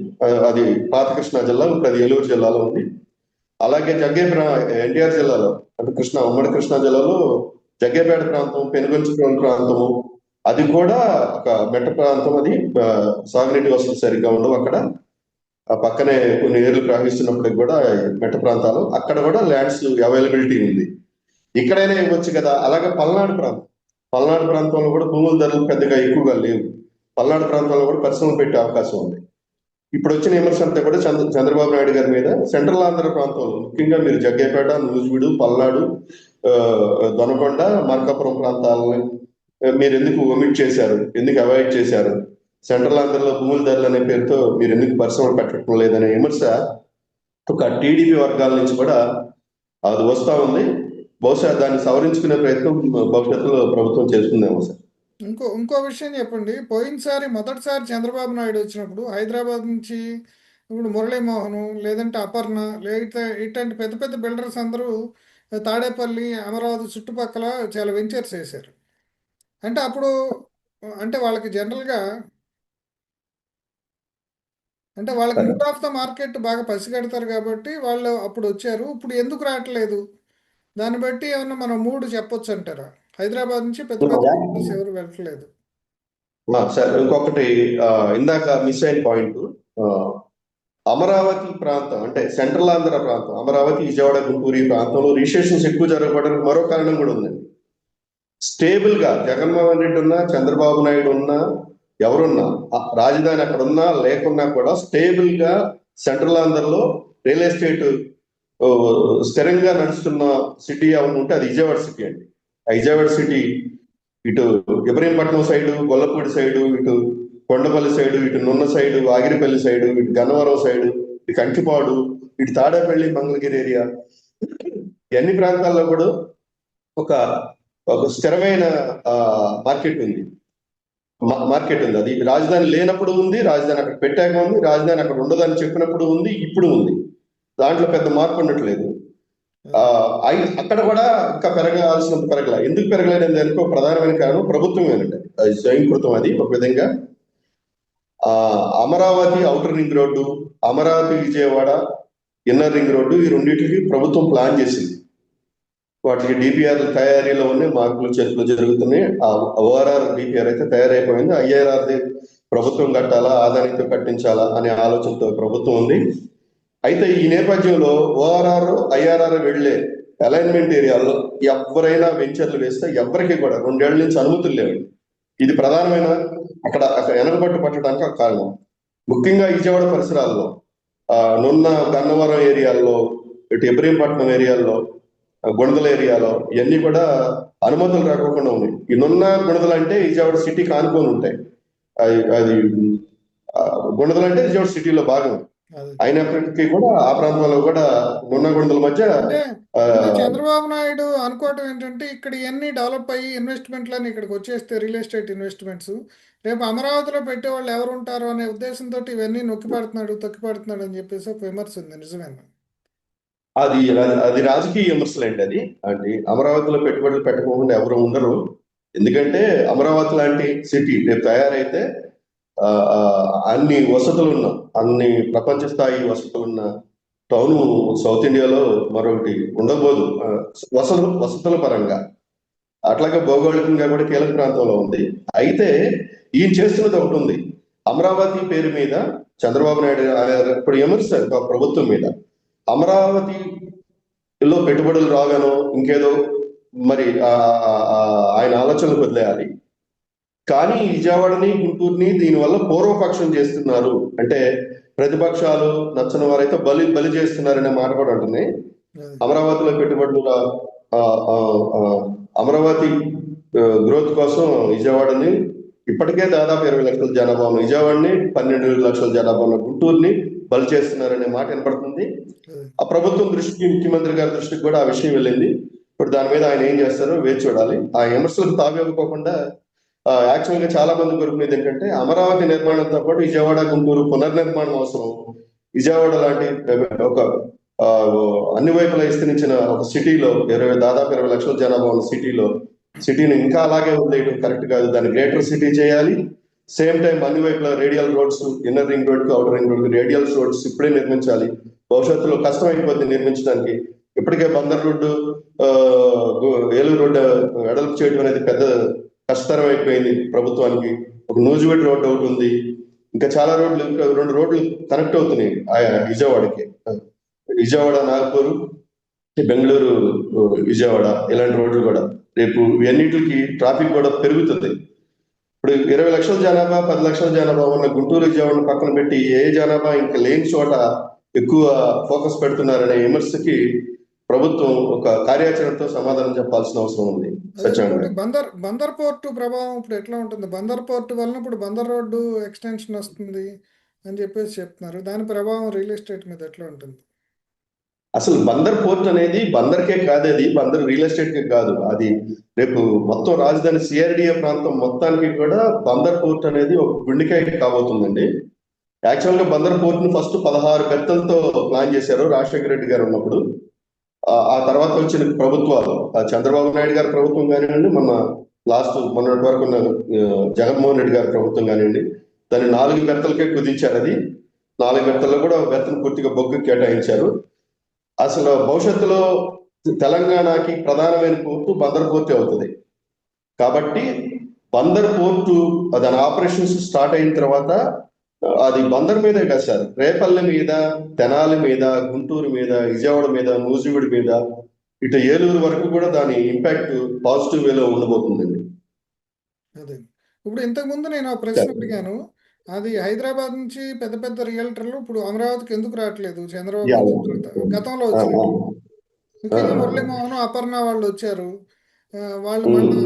అది పాత కృష్ణా జిల్లా, ఇప్పుడు అది ఏలూరు జిల్లాలో ఉంది. అలాగే ఎన్టీఆర్ జిల్లాలో, అంటే ఉమ్మడి కృష్ణా జిల్లాలో జగ్గేపేట ప్రాంతం, పెనుగొంచుకోని ప్రాంతము, అది కూడా ఒక మెట్ట ప్రాంతం. అది సాగునీటి వసతులు సరిగ్గా ఉండవు అక్కడ. ఆ పక్కనే కొన్ని ఏర్లు ప్రవహిస్తున్నప్పటికి కూడా మెట్ట ప్రాంతాలు, అక్కడ కూడా ల్యాండ్స్ అవైలబిలిటీ ఉంది. ఇక్కడైనా ఇవ్వచ్చు కదా. అలాగే పల్నాడు ప్రాంతంలో కూడా భూముల ధరలు పెద్దగా ఎక్కువగా లేవు. పల్నాడు ప్రాంతంలో కూడా పరిశ్రమలు పెట్టే అవకాశం ఉంది. ఇప్పుడు వచ్చిన విమర్శ అంతా కూడా చంద్రబాబు నాయుడు గారి మీద. సెంట్రల్ ఆంధ్ర ప్రాంతంలో ముఖ్యంగా మీరు జగ్గేపేట, నూజివీడు, పల్నాడు, ఆ, దొనకొండ, మార్కాపురం ప్రాంతాలని మీరు ఎందుకు ఒమిట్ చేశారు, ఎందుకు అవాయిడ్ చేశారు? సెంట్రల్ ఆంధ్రలో భూముల ధరలు అనే పేరుతో మీరు ఎందుకు పరిశ్రమలు పెట్టడం లేదనే విమర్శ ఒక టీడీపీ వర్గాల నుంచి కూడా అది వస్తా ఉంది. బహుశా దాన్ని సవరించుకునే ప్రయత్నం భవిష్యత్తులో ప్రభుత్వం చేస్తుందేమో సార్. ఇంకో విషయం చెప్పండి. మొదటిసారి చంద్రబాబు నాయుడు వచ్చినప్పుడు హైదరాబాద్ నుంచి ఇప్పుడు మురళీమోహన్, లేదంటే అపర్ణ, లేదా ఇట్లాంటి పెద్ద పెద్ద బిల్డర్స్ అందరూ తాడేపల్లి, అమరావతి చుట్టుపక్కల చాలా వెంచర్స్ వేశారు. అంటే అప్పుడు అంటే వాళ్ళకి జనరల్గా అంటే వాళ్ళకి మూడ్ ఆఫ్ ద మార్కెట్ బాగా పసిగడతారు కాబట్టి వాళ్ళు అప్పుడు వచ్చారు. ఇప్పుడు ఎందుకు రావట్లేదు? దాన్ని బట్టి ఏమన్నా మనం మూడు చెప్పొచ్చు అంటారా? హైదరాబాద్ నుంచి పెద్ద పెద్ద బిజినెస్ ఎవరు వెళ్ళట్లేదు. సార్ ఇంకొకటి, ఇందాక మిస్ అయిన పాయింట్, అమరావతి ప్రాంతం అంటే సెంట్రల్ ఆంధ్ర ప్రాంతం, అమరావతి, విజయవాడ, గుంటూరు ఈ ప్రాంతంలో రిజిస్ట్రేషన్స్ ఎక్కువ జరగడానికి మరో కారణం కూడా ఉందండి. స్టేబుల్ గా జగన్మోహన్ రెడ్డి ఉన్నా, చంద్రబాబు నాయుడు ఉన్నా, ఎవరున్నా, రాజధాని అక్కడ ఉన్నా లేకున్నా కూడా స్టేబుల్ గా సెంట్రల్ ఆంధ్రలో రియల్ ఎస్టేట్ స్థిరంగా నడుస్తున్న సిటీ ఏమన్నా ఉంటే అది విజయవాడ సిటీ అండి. ఆ విజయవాడ సిటీ ఇటు ఇబ్రహీంపట్నం సైడు, గొల్లపూడి సైడు, ఇటు కొండపల్లి సైడు, ఇటు నున్న సైడు, ఆగిరిపల్లి సైడు, ఇటు గన్నవరం సైడు, ఇటు కంకిపాడు, ఇటు తాడేపల్లి, మంగళగిరి ఏరియా, అన్ని ప్రాంతాల్లో కూడా ఒక ఒక స్థిరమైన మార్కెట్ ఉంది. మార్కెట్ ఉంది. అది రాజధాని లేనప్పుడు ఉంది, రాజధాని అక్కడ పెట్టాక ఉంది, రాజధాని అక్కడ ఉండదని చెప్పినప్పుడు ఉంది, ఇప్పుడు ఉంది. దాంట్లో పెద్ద మార్పు ఉండట్లేదు. అక్కడ కూడా ఇంకా పెరగాల్సినంత పెరగల. ఎందుకు పెరగలేదని దానికి ఒక ప్రధానమైన కారణం ప్రభుత్వమేనండి. అది స్వయంకృతం. అది ఒక విధంగా Amaravati outer ring road, Amaravati Vijayawada inner ring road, ఈ రెండింటికి ప్రభుత్వం ప్లాన్ చేసింది. వాటికి డిపిఆర్ తయారీలో ఉన్నాయి, మార్పులు చేతులు జరుగుతున్నాయి. ఆ ఓఆర్ఆర్ డిపిఆర్ అయితే తయారైపోయింది. ఐఆర్ఆర్ది ప్రభుత్వం కట్టాలా, ఆదానితో కట్టించాలా అనే ఆలోచనతో ప్రభుత్వం ఉంది. అయితే ఈ నేపథ్యంలో ఓఆర్ఆర్, ఐఆర్ఆర్ వెళ్లే అలైన్మెంట్ ఏరియాలో ఎవరైనా వెంచర్లు వేస్తే ఎవరికి కూడా 2 ఏళ్ల నుంచి అనుమతులు లేవు. ఇది ప్రధానమైన అక్కడ వెనకబట్టు పట్టడానికి ఒక కారణం. ముఖ్యంగా విజయవాడ పరిసరాల్లో, నున్న గన్నవరం ఏరియాల్లో, ఇటు ఇబ్రహీంపట్నం ఏరియాల్లో, గుణదల ఏరియాలో ఇవన్నీ కూడా అనుమతులు రాకుండా ఉన్నాయి. ఈ నున్న గుణదలు అంటే విజయవాడ సిటీ కానుకొని ఉంటాయి. అది గుణదలు అంటే విజయవాడ సిటీలో భాగం. అయినప్పటికీ కూడా ఆ ప్రాంతంలో కూడా నున్న గుణదల మధ్య చంద్రబాబు నాయుడు అనుకోవటం ఏంటంటే ఇక్కడ ఇవన్నీ డెవలప్ అయ్యి ఇన్వెస్ట్మెంట్లని ఇక్కడికి వచ్చేస్తే రియల్ ఎస్టేట్ ఇన్వెస్ట్మెంట్స్ రేపు అమరావతిలో పెట్టే వాళ్ళు ఎవరు ఉంటారో అనే ఉద్దేశంతో ఇవన్నీ తొక్కిపడుతున్నాడు అని చెప్పేసి ఒక విమర్శ ఉంది. నిజమేనా? అది అది రాజకీయ విమర్శలండి. అది అంటే అమరావతిలో పెట్టుబడులు పెట్టకుండా ఎవరు ఉండరు. ఎందుకంటే అమరావతి లాంటి సిటీ రేపు తయారైతే అన్ని వసతులున్న, అన్ని ప్రపంచ స్థాయి వసతులున్న టౌన్ సౌత్ ఇండియాలో మరొకటి ఉండబోదు. వసతుల పరంగా అట్లాగే భౌగోళికంగా కూడా కీలక ప్రాంతంలో ఉంది. అయితే ఈయన చేస్తున్నది ఒకటి ఉంది. అమరావతి పేరు మీద చంద్రబాబు నాయుడు ఇప్పుడు విమర్శ ప్రభుత్వం మీద, అమరావతిలో పెట్టుబడులు రాగానో ఇంకేదో మరి ఆయన ఆలోచనలు వదిలేయాలి. కానీ విజయవాడని, గుంటూరుని దీనివల్ల పూర్వపక్షం చేస్తున్నారు. అంటే ప్రతిపక్షాలు నచ్చని వారైతే బలి చేస్తున్నారనే మాట కూడా ఉంటుంది. అమరావతిలో పెట్టుబడులు, అమరావతి గ్రోత్ కోసం విజయవాడని ఇప్పటికే దాదాపు 20 లక్షల జనాభా ఉన్న విజయవాడని, 12 లక్షల జనాభా ఉన్న గుంటూరుని బలి చేస్తున్నారనే మాట వినపడుతుంది. ఆ ప్రభుత్వం దృష్టికి, ముఖ్యమంత్రి గారి దృష్టికి కూడా ఆ విషయం వెళ్ళింది. ఇప్పుడు దాని మీద ఆయన ఏం చేస్తారో వేచి చూడాలి. ఆ విమర్శలకు తావివ్వకోకుండా యాక్చువల్ గా చాలా మంది కోరుకునేది ఏంటంటే అమరావతి నిర్మాణంతో పాటు విజయవాడ, గుంటూరు పునర్నిర్మాణం అవసరం. విజయవాడ లాంటి ఒక అన్ని వైపులా విస్తరించిన ఒక సిటీలో దాదాపు 20 లక్షల జనాభా ఉన్న సిటీని ఇంకా అలాగే వదిలేయడం కరెక్ట్ కాదు. దాన్ని గ్రేటర్ సిటీ చేయాలి. సేమ్ టైం అన్ని వైపులా radial roads, inner ring road కి, అవుటర్ రింగ్ రోడ్ కి రేడియల్ రోడ్స్ ఇప్పుడే నిర్మించాలి. భవిష్యత్తులో కష్టం అయిపోద్ది నిర్మించడానికి. ఇప్పటికే బందర్ రోడ్డు, ఏలూరు రోడ్డు వెడల్పు చేయడం అనేది పెద్ద కష్టతరం అయిపోయింది ప్రభుత్వానికి. ఒక నూజివీడు రోడ్డు ఒకటి ఉంది. ఇంకా చాలా రోడ్లు, ఇంకా 2 రోడ్లు కనెక్ట్ అవుతున్నాయి విజయవాడకి. విజయవాడ, నాగపూర్, బెంగళూరు, విజయవాడ ఇలాంటి రోడ్లు కూడా రేపు ఇవన్నిటికి ట్రాఫిక్ కూడా పెరుగుతుంది. ఇప్పుడు 20 లక్షల జనాభా, 10 లక్షల జనాభా ఉన్న గుంటూరు, విజయవాడను పక్కన పెట్టి ఏ జనాభా ఇంకా లేని చోట ఎక్కువ ఫోకస్ పెడుతున్నారనే విమర్శకి ప్రభుత్వం ఒక కార్యాచరణతో సమాధానం చెప్పాల్సిన అవసరం ఉంది. బందర్ పోర్టు ప్రభావం ఇప్పుడు ఎట్లా ఉంటుంది? బందర్ పోర్టు వలన ఇప్పుడు బందర్ రోడ్డు ఎక్స్టెన్షన్ వస్తుంది అని చెప్పేసి చెప్తున్నారు. దాని ప్రభావం రియల్ ఎస్టేట్ మీద ఎట్లా ఉంటుంది? అసలు బందర్ పోర్ట్ అనేది బందర్కే కాదు, అది బందర్ రియల్ ఎస్టేట్ కే కాదు. అది రేపు మొత్తం రాజధాని సిఆర్డిఏ ప్రాంతం మొత్తానికి కూడా బందర్ పోర్ట్ అనేది ఒక గుండెకాయ కాబోతుందండి. యాక్చువల్ గా బందర్ పోర్ట్ ను ఫస్ట్ 16 గంటలతో ప్లాన్ చేశారు రాజశేఖర రెడ్డి గారు ఉన్నప్పుడు. ఆ తర్వాత వచ్చిన ప్రభుత్వాలు, చంద్రబాబు నాయుడు గారి ప్రభుత్వం కానివ్వండి, మొన్నటి వరకు ఉన్న జగన్మోహన్ రెడ్డి గారి ప్రభుత్వం కానివ్వండి, దాన్ని 4 గంటలకే కుదించారు. అది 4 బెర్తల్లో కూడా ఒక బెర్తను పూర్తిగా బొగ్గు కేటాయించారు. అసలు భవిష్యత్తులో తెలంగాణకి ప్రధానమైన పోర్టు బందర్ పోర్టే అవుతుంది. కాబట్టి బందర్ పోర్టు దాని ఆపరేషన్స్ స్టార్ట్ అయిన తర్వాత అది బందర్ మీదే కాదు సార్, రేపల్లె మీద, తెనాలి మీద, గుంటూరు మీద, విజయవాడ మీద, నూజివీడు మీద, ఇటు ఏలూరు వరకు కూడా దాని ఇంపాక్ట్ పాజిటివ్ వేలో ఉండబోతుందండి. అదే. ఇప్పుడు ఇంతకుముందు నేను ఆ ప్రశ్న అడిగాను. అది హైదరాబాద్ నుంచి పెద్ద పెద్ద రియల్టర్లు ఇప్పుడు అమరావతికి ఎందుకు రావట్లేదు చంద్రబాబు యా. వచ్చిన తర్వాత? గతంలో ఆ, వచ్చినారు. ఆ, ముఖ్యంగా ఆ. మురళీమోహన్, అపర్ణ వాళ్ళు వచ్చారు. వాళ్ళు మళ్ళీ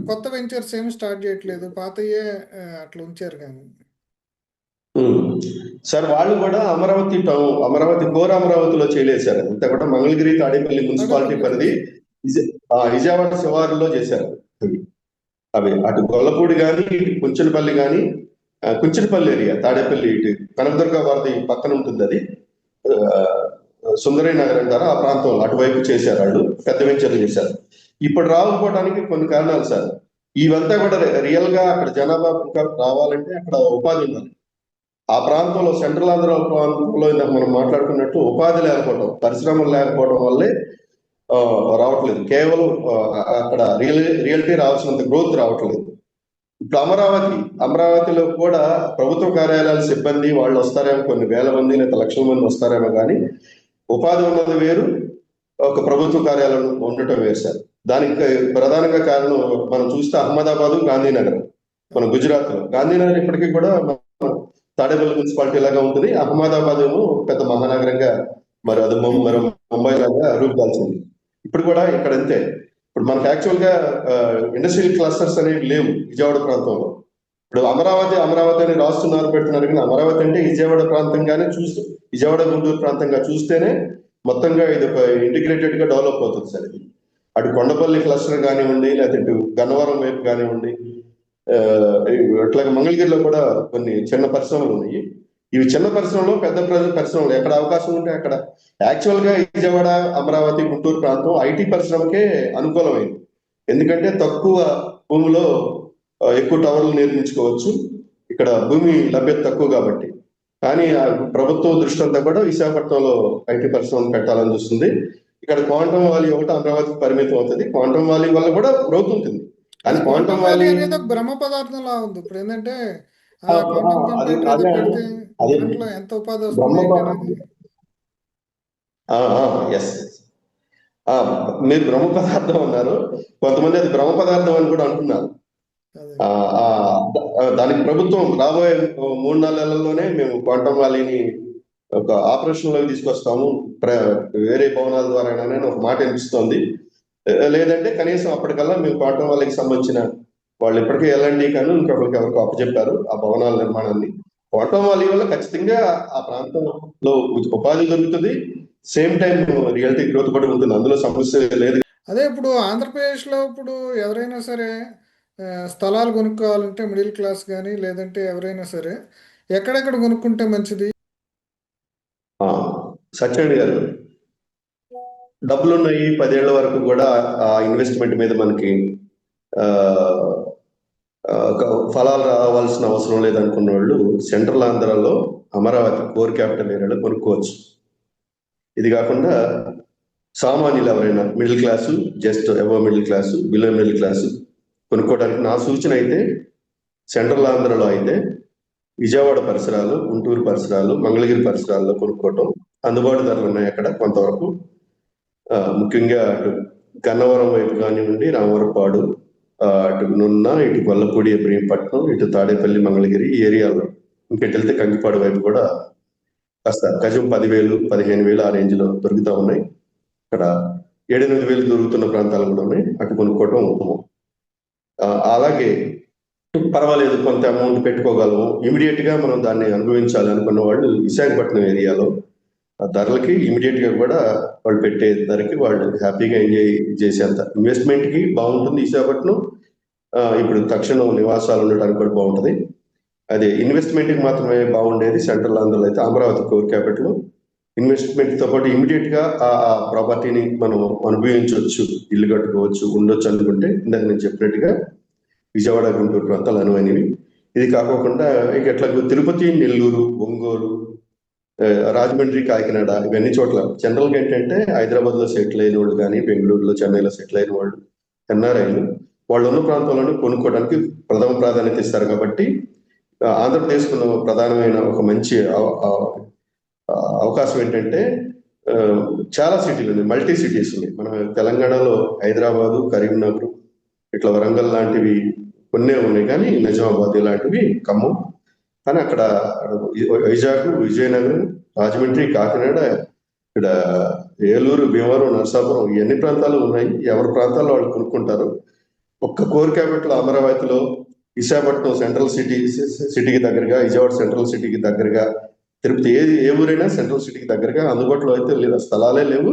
కొత్త వెంచర్స్ ఏమి స్టార్ట్ చేయట్లేదు. పాతయే అట్లా ఉంచారు కానీ. ఉమ్. సార్ వాళ్ళు కూడా అమరావతి టౌన్, అమరావతి కోర్ అమరావతిలో చేయలేదు సార్. అంతా కూడా మంగళగిరి, తాడేపల్లి మున్సిపాలిటీ తాడేపల్లిలో పరిధి, చేశారు. విజయవాడ శివారులో చేశారు. అవి అటు గొల్లపూడి కానీ, ఇటు కుంచనపల్లి కానీ, కుంచనపల్లి ఏరియా, తాడేపల్లి ఇటు కనకదుర్గ వారిది పక్కన ఉంటుంది అది. ఆ, సుందరయ్య నగర్ అంటారు ఆ ప్రాంతంలో, అటువైపు చేశారు వాళ్ళు, పెద్ద వెంచర్లు చేశారు. ఇప్పుడు రాకపోవడానికి కొన్ని కారణాలు సార్. ఇవంతా కూడా రియల్ గా అక్కడ జనాభా రావాలంటే అక్కడ ఉపాధి ఉండాలి. ఆ ప్రాంతంలో, సెంట్రల్ ఆంధ్ర ప్రాంతంలో ఇందాక మనం మాట్లాడుకున్నట్టు ఉపాధి లేకపోవడం, పరిశ్రమలు లేకపోవడం వల్లే ఆ, రావట్లేదు. కేవలం అక్కడ రియల్టీ రావాల్సినంత గ్రోత్ రావట్లేదు. ఇప్పుడు అమరావతిలో కూడా ప్రభుత్వ కార్యాలయాల సిబ్బంది వాళ్ళు వస్తారేమో, కొన్ని వేల మంది లేదా లక్షల మంది వస్తారేమో, కానీ ఉపాధి ఉన్నది వేరు, ఒక ప్రభుత్వ కార్యాలయం ఉండటం వేరు సార్. దానికి ప్రధానంగా కారణం మనం చూస్తే అహ్మదాబాద్, గాంధీనగర్. మన గుజరాత్ లో గాంధీనగర్ ఇప్పటికీ కూడా తాడేపల్లి మున్సిపాలిటీ లాగా ఉంటుంది. అహ్మదాబాద్ ఏమో పెద్ద మహానగరంగా, మరి అది మరి ముంబై లాగా రూపుదాల్చింది. ఇప్పుడు కూడా ఇక్కడ అంతే. ఇప్పుడు మనకు యాక్చువల్ గా ఇండస్ట్రియల్ క్లస్టర్స్ అనేవి లేవు విజయవాడ ప్రాంతంలో. ఇప్పుడు అమరావతి అని రాస్తున్నారు, పెడుతున్నారు, కానీ అమరావతి అంటే విజయవాడ ప్రాంతంగానే చూస్తూ, విజయవాడ గుంటూరు ప్రాంతంగా చూస్తేనే మొత్తంగా ఇది ఒక ఇంటిగ్రేటెడ్ గా డెవలప్ అవుతుంది సార్. ఇది అటు కొండపల్లి క్లస్టర్ కానివ్వండి, లేకపోతే ఇటు గన్నవరం వైపు కానివ్వండి, అట్లాగే మంగళగిరిలో కూడా కొన్ని చిన్న పరిశ్రమలు ఉన్నాయి. ఇవి చిన్న పరిశ్రమలు, పెద్ద పరిశ్రమలు ఎక్కడ అవకాశం ఉంటే అక్కడ. యాక్చువల్ గా విజయవాడ, అమరావతి, గుంటూరు ప్రాంతం ఐటీ పరిశ్రమకే అనుకూలమైంది. ఎందుకంటే తక్కువ భూమిలో ఎక్కువ టవర్లు నిర్మించుకోవచ్చు. ఇక్కడ భూమి లభ్యత తక్కువ కాబట్టి. కానీ ఆ ప్రభుత్వం దృష్టి అంతా కూడా విశాఖపట్నంలో ఐటీ పరిశ్రమలు పెట్టాలని చూస్తుంది. ఇక్కడ క్వాంటమ్ వ్యాలీ ఒకటి అమరావతికి పరిమితం అవుతుంది. క్వాంటమ్ వ్యాలీ వల్ల కూడా గ్రోత్ ఉంటుంది. కానీ క్వాంటమ్ వ్యాలీ అనేది ఒక బ్రహ్మ పదార్థంలా ఉంది. ఇప్పుడు ఏంటంటే ఆ క్వాంటమ్ అది కంప్యూటర్ ఏదో అదే పెడితే అది దాంట్లో ఎంత ఉపాధి వస్తుంది బ్రహ్మ ఏంటి అనేది. ఎస్. మీరు బ్రహ్మ పదార్థం అన్నారు, కొంతమంది అది బ్రహ్మ పదార్థం అని కూడా అంటున్నారు. అదే. దానికి ప్రభుత్వం రాబోయే 3-4 నెలల్లోనే మేము క్వాంటమ్ వ్యాలీని ఒక ఆపరేషన్ లోకి తీసుకొస్తాము, వేరే భవనాల ద్వారానే ఒక మాట అనిపిస్తోంది. లేదంటే కనీసం అప్పటికల్లా మేము క్వాంటమ్ వ్యాలీకి సంబంధించిన వాళ్ళు ఇప్పటికే ఎల్ఎన్డి కానీ ఇంకొకరికి ఎవరికి అప్పచెప్పారు ఆ భవనాల నిర్మాణాన్ని. క్వాంటమ్ వ్యాలీ వల్ల ఖచ్చితంగా ఆ ప్రాంతంలో ఉపాధి దొరుకుతుంది, సేమ్ టైం రియల్టీ గ్రోత్ కూడా ఉంటుంది, అందులో సమస్య లేదు. అదే ఇప్పుడు ఆంధ్రప్రదేశ్లో ఇప్పుడు ఎవరైనా సరే స్థలాలు కొనుక్కోవాలంటే మిడిల్ క్లాస్ కానీ లేదంటే ఎవరైనా సరే ఎక్కడెక్కడ కొనుక్కుంటే మంచిది? సత్యనారాయణ గారు, డబ్బులున్నాయి, 10 ఏళ్ల వరకు కూడా ఆ ఇన్వెస్ట్మెంట్ మీద మనకి ఆ, ఫలాలు రావాల్సిన అవసరం లేదనుకున్న వాళ్ళు సెంట్రల్ ఆంధ్రాలో అమరావతి కోర్ క్యాపిటల్ ఏరియాలో కొనుక్కోవచ్చు. ఇది కాకుండా సామాన్యులు ఎవరైనా middle class, just above middle class, below middle class కొనుక్కోవడానికి నా సూచన అయితే సెంట్రల్ ఆంధ్రలో అయితే విజయవాడ పరిసరాలు, గుంటూరు పరిసరాలు, మంగళగిరి పరిసరాల్లో కొనుక్కోవటం అందుబాటు ధరలు ఉన్నాయి అక్కడ కొంతవరకు. ముఖ్యంగా అటు గన్నవరం వైపు కానివ్వండి, రామవరపాడు, అటు నున్న, ఇటు గొల్లపూడి, ఇబ్రహీంపట్నం, ఇటు తాడేపల్లి, మంగళగిరి ఈ ఏరియాలో, ఇంకెటు వెళ్తే కంకిపాడు వైపు కూడా కాస్త గజం 10,000, 15,000 ఆ రేంజ్ లో దొరుకుతా ఉన్నాయి. ఇక్కడ 7-8 దొరుకుతున్న ప్రాంతాలు కూడా ఉన్నాయి, అటు కొనుక్కోవటం ఉత్తమం. అలాగే పర్వాలేదు, కొంత అమౌంట్ పెట్టుకోగలము, ఇమీడియట్ గా మనం దాన్ని అనుభవించాలి అనుకున్న వాళ్ళు విశాఖపట్నం ఏరియాలో ధరలకి ఇమీడియట్ గా కూడా వాళ్ళు పెట్టే ధరకి వాళ్ళు హ్యాపీగా ఎంజాయ్ చేసేంత ఇన్వెస్ట్మెంట్ కి బాగుంటుంది విశాఖపట్నం. ఇప్పుడు తక్షణం నివాసాలు ఉండడానికి కూడా బాగుంటుంది. అదే ఇన్వెస్ట్మెంట్ కి మాత్రమే బాగుండేది సెంట్రల్ ఆంధ్రలో అయితే అమరావతి కోర్ క్యాపిటల్. ఇన్వెస్ట్మెంట్ తో పాటు ఇమీడియట్ గా ఆ ప్రాపర్టీని మనం అనుభవించవచ్చు, ఇల్లు కట్టుకోవచ్చు, ఉండొచ్చు అనుకుంటే ఇందాక నేను చెప్పినట్టుగా విజయవాడ, గుంటూరు ప్రాంతాలు అనువైనవి. ఇది కాకోకుండా ఇక ఎట్లా తిరుపతి, నెల్లూరు, ఒంగోలు, రాజమండ్రి, కాకినాడ ఇవన్నీ చోట్ల జనరల్గా ఏంటంటే హైదరాబాద్లో సెటిల్ అయిన వాళ్ళు కానీ బెంగళూరులో, చెన్నైలో సెటిల్ అయిన వాళ్ళు ఎన్ఆర్ఐలు వాళ్ళు ఉన్న ప్రాంతంలోనే కొనుక్కోవడానికి ప్రథమ ప్రాధాన్యత ఇస్తారు కాబట్టి ఆంధ్రప్రదేశ్కు ప్రధానమైన ఒక మంచి అవకాశం ఏంటంటే ఆ, చాలా సిటీలు ఉన్నాయి, మల్టీ సిటీస్ ఉన్నాయి. మన తెలంగాణలో హైదరాబాదు, కరీంనగర్, ఇట్లా వరంగల్ లాంటివి కొన్నే ఉన్నాయి, కానీ నిజామాబాద్ ఇలాంటివి ఖమ్మం. కానీ అక్కడ వైజాగ్, విజయనగరం, రాజమండ్రి, కాకినాడ, ఇక్కడ ఏలూరు, భీమవరం, నరసాపురం ఇవన్నీ ప్రాంతాలు ఉన్నాయి. ఎవరి ప్రాంతాల్లో వాళ్ళు కొనుక్కుంటారు. ఒక్క కోర్ క్యాపిటల్ అమరావతిలో విశాఖపట్నం సెంట్రల్ సిటీకి దగ్గరగా, విజయవాడ సెంట్రల్ సిటీకి దగ్గరగా, తిరుపతి ఏ ఊరైనా సెంట్రల్ సిటీకి దగ్గరగా అందుబాటులో అయితే స్థలాలే లేవు.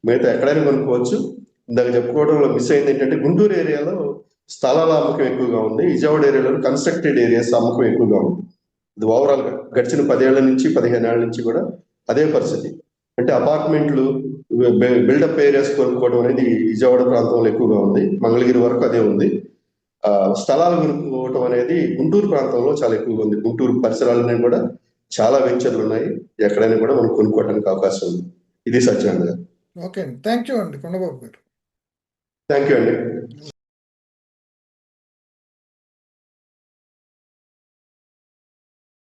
మిగతా ఎక్కడైనా కొనుక్కోవచ్చు. ఇందాక చెప్పుకోవడంలో మిస్ అయింది ఏంటంటే గుంటూరు ఏరియాలో స్థలాల అమ్మకం ఎక్కువగా ఉంది, విజయవాడ ఏరియాలో కన్స్ట్రక్టెడ్ ఏరియాస్ అమ్మకం ఎక్కువగా ఉంది. ఇది ఓవరాల్ గా గడిచిన 10 ఏళ్ల నుంచి 15 ఏళ్ల నుంచి కూడా అదే పరిస్థితి. అంటే అపార్ట్మెంట్లు, బిల్డప్ ఏరియాస్ కొనుక్కోవడం అనేది విజయవాడ ప్రాంతంలో ఎక్కువగా ఉంది, మంగళగిరి వరకు అదే ఉంది. స్థలాలు కొనుక్కోవటం అనేది గుంటూరు ప్రాంతంలో చాలా ఎక్కువగా ఉంది. గుంటూరు పరిసరాలనే కూడా చాలా వెంచర్లు ఉన్నాయి, ఎక్కడైనా కూడా మనం కొనుక్కోవడానికి అవకాశం ఉంది. ఇది సత్యానంద గారు. ఓకే అండి, థ్యాంక్ యూ అండి కొండబాబు గారు. థ్యాంక్ యూ అండి.